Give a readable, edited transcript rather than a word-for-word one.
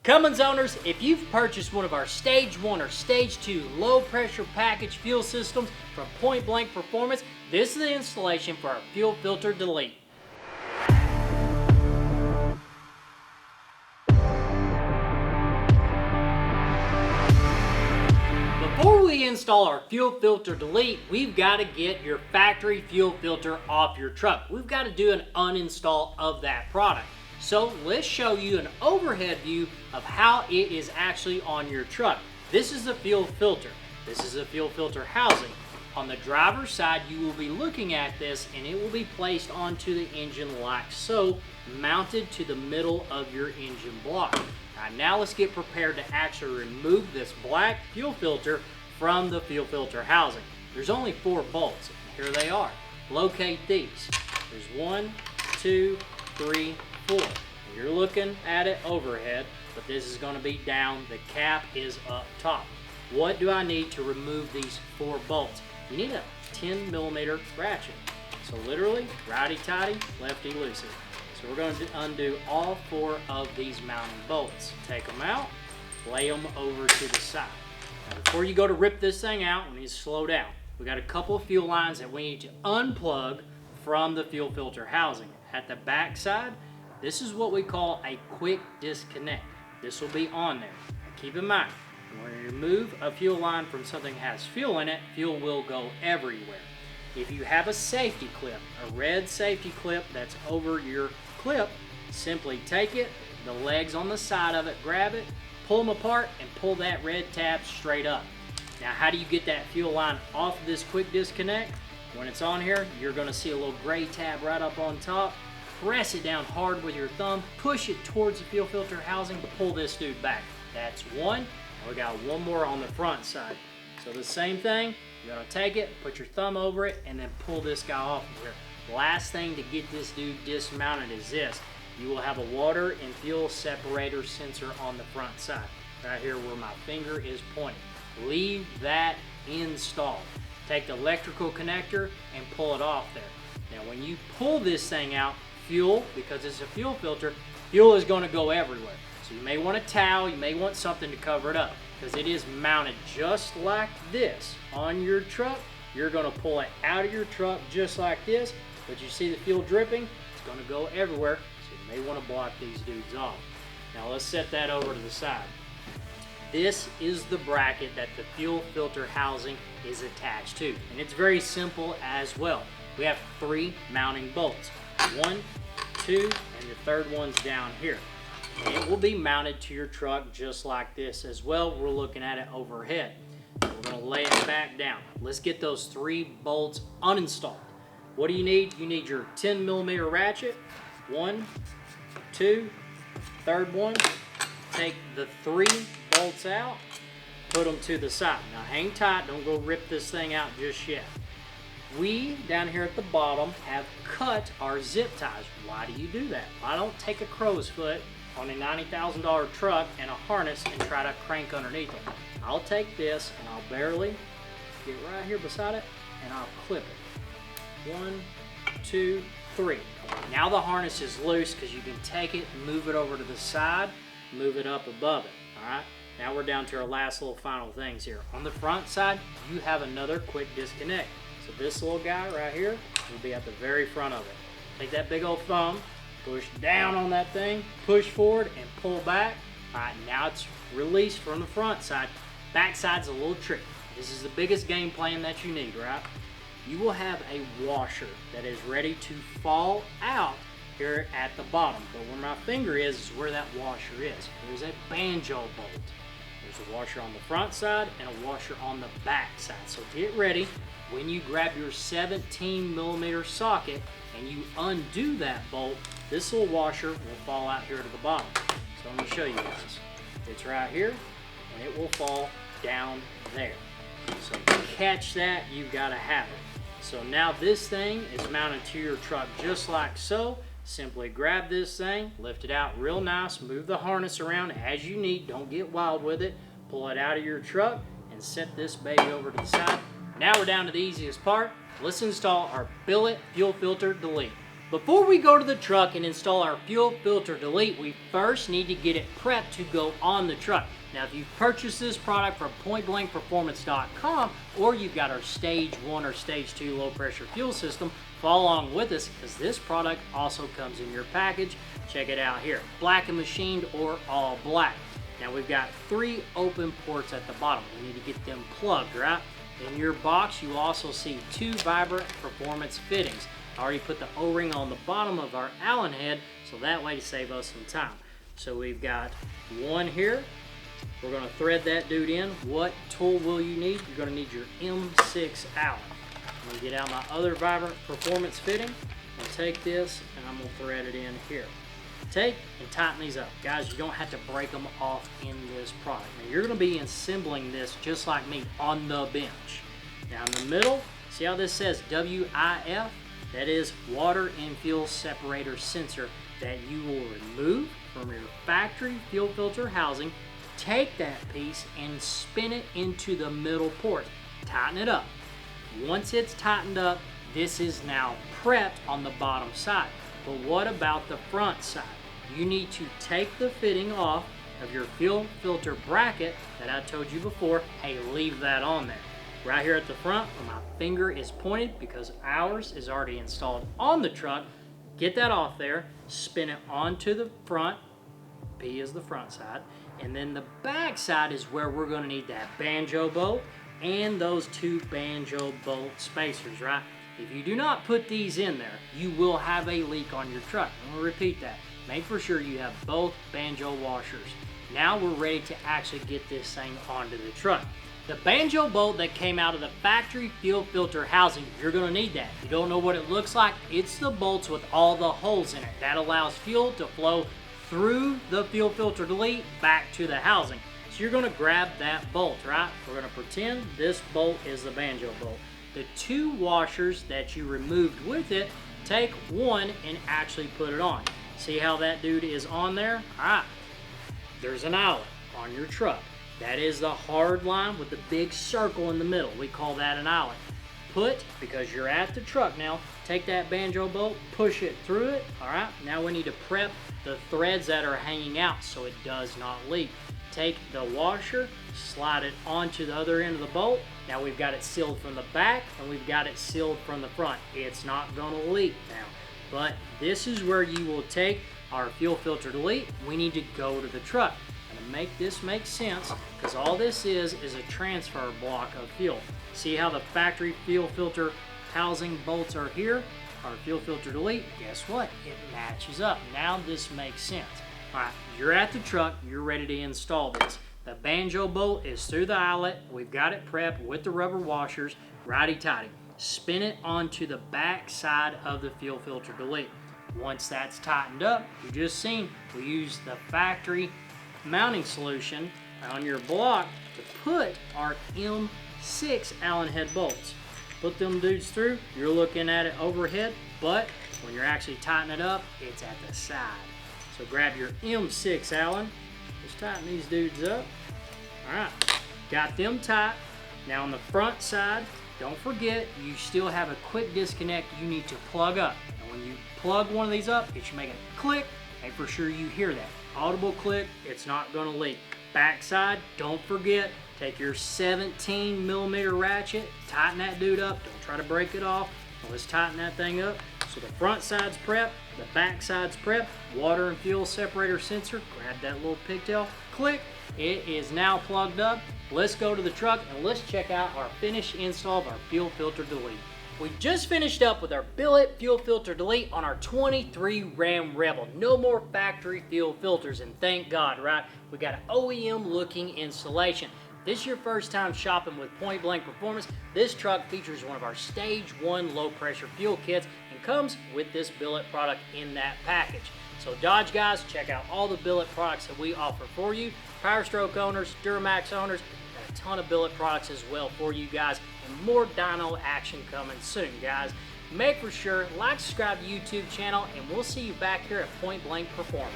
Cummins owners, if you've purchased one of our Stage 1 or Stage 2 low pressure package fuel systems from Point Blank Performance, this is the installation for our Fuel Filter Delete. Before we install our Fuel Filter Delete, we've got to get your factory fuel filter off your truck. We've got to do an uninstall of that product. So let's show you an overhead view of how it is actually on your truck. This is the fuel filter. This is the fuel filter housing. On the driver's side, you will be looking at this and it will be placed onto the engine like so, mounted to the middle of your engine block. Now let's get prepared to actually remove this black fuel filter from the fuel filter housing. There's only 4 bolts. Here they are. Locate these. There's 1, 2, 3, 4. You're looking at it overhead, but this is going to be down. The cap is up top. What do I need to remove these 4 bolts? You need a 10mm ratchet. So literally, righty-tighty, lefty-loosey. So we're going to undo all 4 of these mounting bolts. Take them out, lay them over to the side. Now before you go to rip this thing out, we need to slow down. We got a couple of fuel lines that we need to unplug from the fuel filter housing. At the back side, this is what we call a quick disconnect. This will be on there. Keep in mind, when you remove a fuel line from something that has fuel in it, fuel will go everywhere. If you have a safety clip, a red safety clip that's over your clip, simply take it, the legs on the side of it, grab it, pull them apart, and pull that red tab straight up. Now, how do you get that fuel line off of this quick disconnect? When it's on here, you're going to see a little gray tab right up on top. Press it down hard with your thumb, push it towards the fuel filter housing, pull this dude back. That's one. And we got one more on the front side. So the same thing, you're going to take it, put your thumb over it, and then pull this guy off of here. Last thing to get this dude dismounted is this. You will have a water and fuel separator sensor on the front side, right here where my finger is pointing. Leave that installed. Take the electrical connector and pull it off there. Now when you pull this thing out, fuel, because it's a fuel filter, fuel is going to go everywhere. So you may want a towel, you may want something to cover it up, because it is mounted just like this on your truck. You're going to pull it out of your truck just like this, but you see the fuel dripping, it's going to go everywhere, so you may want to block these dudes off. Now let's set that over to the side. This is the bracket that the fuel filter housing is attached to, and it's very simple as well. We have 3 mounting bolts. 1, 2, and the third one's down here. And it will be mounted to your truck just like this as well. We're looking at it overhead. We're going to lay it back down. Let's get those 3 bolts uninstalled. What do you need? You need your 10mm ratchet. 1, 2, third one. Take the 3 bolts out, put them to the side. Now hang tight, don't go rip this thing out just yet. We, down here at the bottom, have cut our zip ties. Why do you do that? I don't take a crow's foot on a $90,000 truck and a harness and try to crank underneath it. I'll take this and I'll barely get right here beside it and I'll clip it. 1, 2, 3. Now the harness is loose because you can take it, move it over to the side, move it up above it. Alright, now we're down to our last little final things here. On the front side, you have another quick disconnect. So this little guy right here will be at the very front of it. Take that big old thumb, push down on that thing, push forward and pull back. Alright, now it's released from the front side. Back side's a little tricky. This is the biggest game plan that you need, right? You will have a washer that is ready to fall out here at the bottom. But where my finger is where that washer is. There's a banjo bolt. There's a washer on the front side and a washer on the back side. So get ready. When you grab your 17mm socket and you undo that bolt, this little washer will fall out here to the bottom. So I'm going to show you guys. It's right here and it will fall down there. So to catch that, you've got to have it. So now this thing is mounted to your truck just like so. Simply grab this thing, lift it out real nice, move the harness around as you need, don't get wild with it, pull it out of your truck and set this baby over to the side. Now we're down to the easiest part. Let's install our Billet Fuel Filter Delete. Before we go to the truck and install our fuel filter delete, we first need to get it prepped to go on the truck. Now, if you've purchased this product from POINTBLANKPERFORMANCE.com, or you've got our stage 1 or stage 2 low pressure fuel system, follow along with us because this product also comes in your package. Check it out here, black and machined or all black. Now we've got 3 open ports at the bottom. We need to get them plugged, right? In your box, you also see 2 vibrant performance fittings. I already put the O-ring on the bottom of our Allen head, so that way to save us some time. So we've got one here. We're going to thread that dude in. What tool will you need? You're going to need your M6 Allen. I'm going to get out my other vibrant performance fitting and take this and I'm going to thread it in here. Take and tighten these up. Guys, you don't have to break them off in this product. Now you're going to be assembling this just like me on the bench. Now in the middle, see how this says WIF? That is water and fuel separator sensor that you will remove from your factory fuel filter housing. Take that piece and spin it into the middle port. Tighten it up. Once it's tightened up, this is now prepped on the bottom side. But what about the front side? You need to take the fitting off of your fuel filter bracket that I told you before. Hey, leave that on there. Right here at the front where my finger is pointed because ours is already installed on the truck. Get that off there, spin it onto the front. P is the front side. And then the back side is where we're going to need that banjo bolt and those 2 banjo bolt spacers, right? If you do not put these in there, you will have a leak on your truck. I'm going to repeat that. Make for sure you have both banjo washers. Now we're ready to actually get this thing onto the truck. The banjo bolt that came out of the factory fuel filter housing, you're going to need that. If you don't know what it looks like, it's the bolts with all the holes in it. That allows fuel to flow through the fuel filter delete back to the housing. So you're going to grab that bolt, right? We're going to pretend this bolt is the banjo bolt. The 2 washers that you removed with it, take one and actually put it on. See how that dude is on there? All right, there's an eyelet on your truck. That is the hard line with the big circle in the middle. We call that an eyelet. Because you're at the truck now, take that banjo bolt, push it through it. All right, now we need to prep the threads that are hanging out so it does not leak. Take the washer, slide it onto the other end of the bolt. Now we've got it sealed from the back and we've got it sealed from the front. It's not gonna leak now, but this is where you will take our fuel filter delete. We need to go to the truck. And to make this make sense, because all this is a transfer block of fuel. See how the factory fuel filter housing bolts are here? Our fuel filter delete, guess what? It matches up. Now this makes sense. All right, you're at the truck, you're ready to install this. The banjo bolt is through the eyelet. We've got it prepped with the rubber washers, righty-tighty. Spin it onto the back side of the fuel filter delete. Once that's tightened up, you just seen, we use the factory mounting solution on your block to put our M6 Allen head bolts. Put them dudes through, you're looking at it overhead, but when you're actually tightening it up, it's at the side. So grab your M6 Allen, just tighten these dudes up. All right, got them tight. Now on the front side, don't forget, you still have a quick disconnect you need to plug up. And when you plug one of these up, it should make a click. Make for sure you hear that. Audible click, it's not gonna leak. Back side, don't forget, take your 17mm ratchet, tighten that dude up. Don't try to break it off. Let's tighten that thing up. So the front side's prepped, the back side's prepped. Water and fuel separator sensor, grab that little pigtail, click. It is now plugged up. Let's go to the truck and let's check out our finished install of our fuel filter delete. We just finished up with our Billet Fuel Filter Delete on our 23 Ram Rebel. No more factory fuel filters, and thank God, right? We got an OEM looking installation. If this is your first time shopping with Point Blank Performance, this truck features one of our Stage 1 low pressure fuel kits and comes with this billet product in that package. So Dodge guys, check out all the billet products that we offer for you. Power Stroke owners, Duramax owners, got a ton of billet products as well for you guys, and more dyno action coming soon, guys. Make for sure, like, subscribe to the YouTube channel, and we'll see you back here at Point Blank Performance.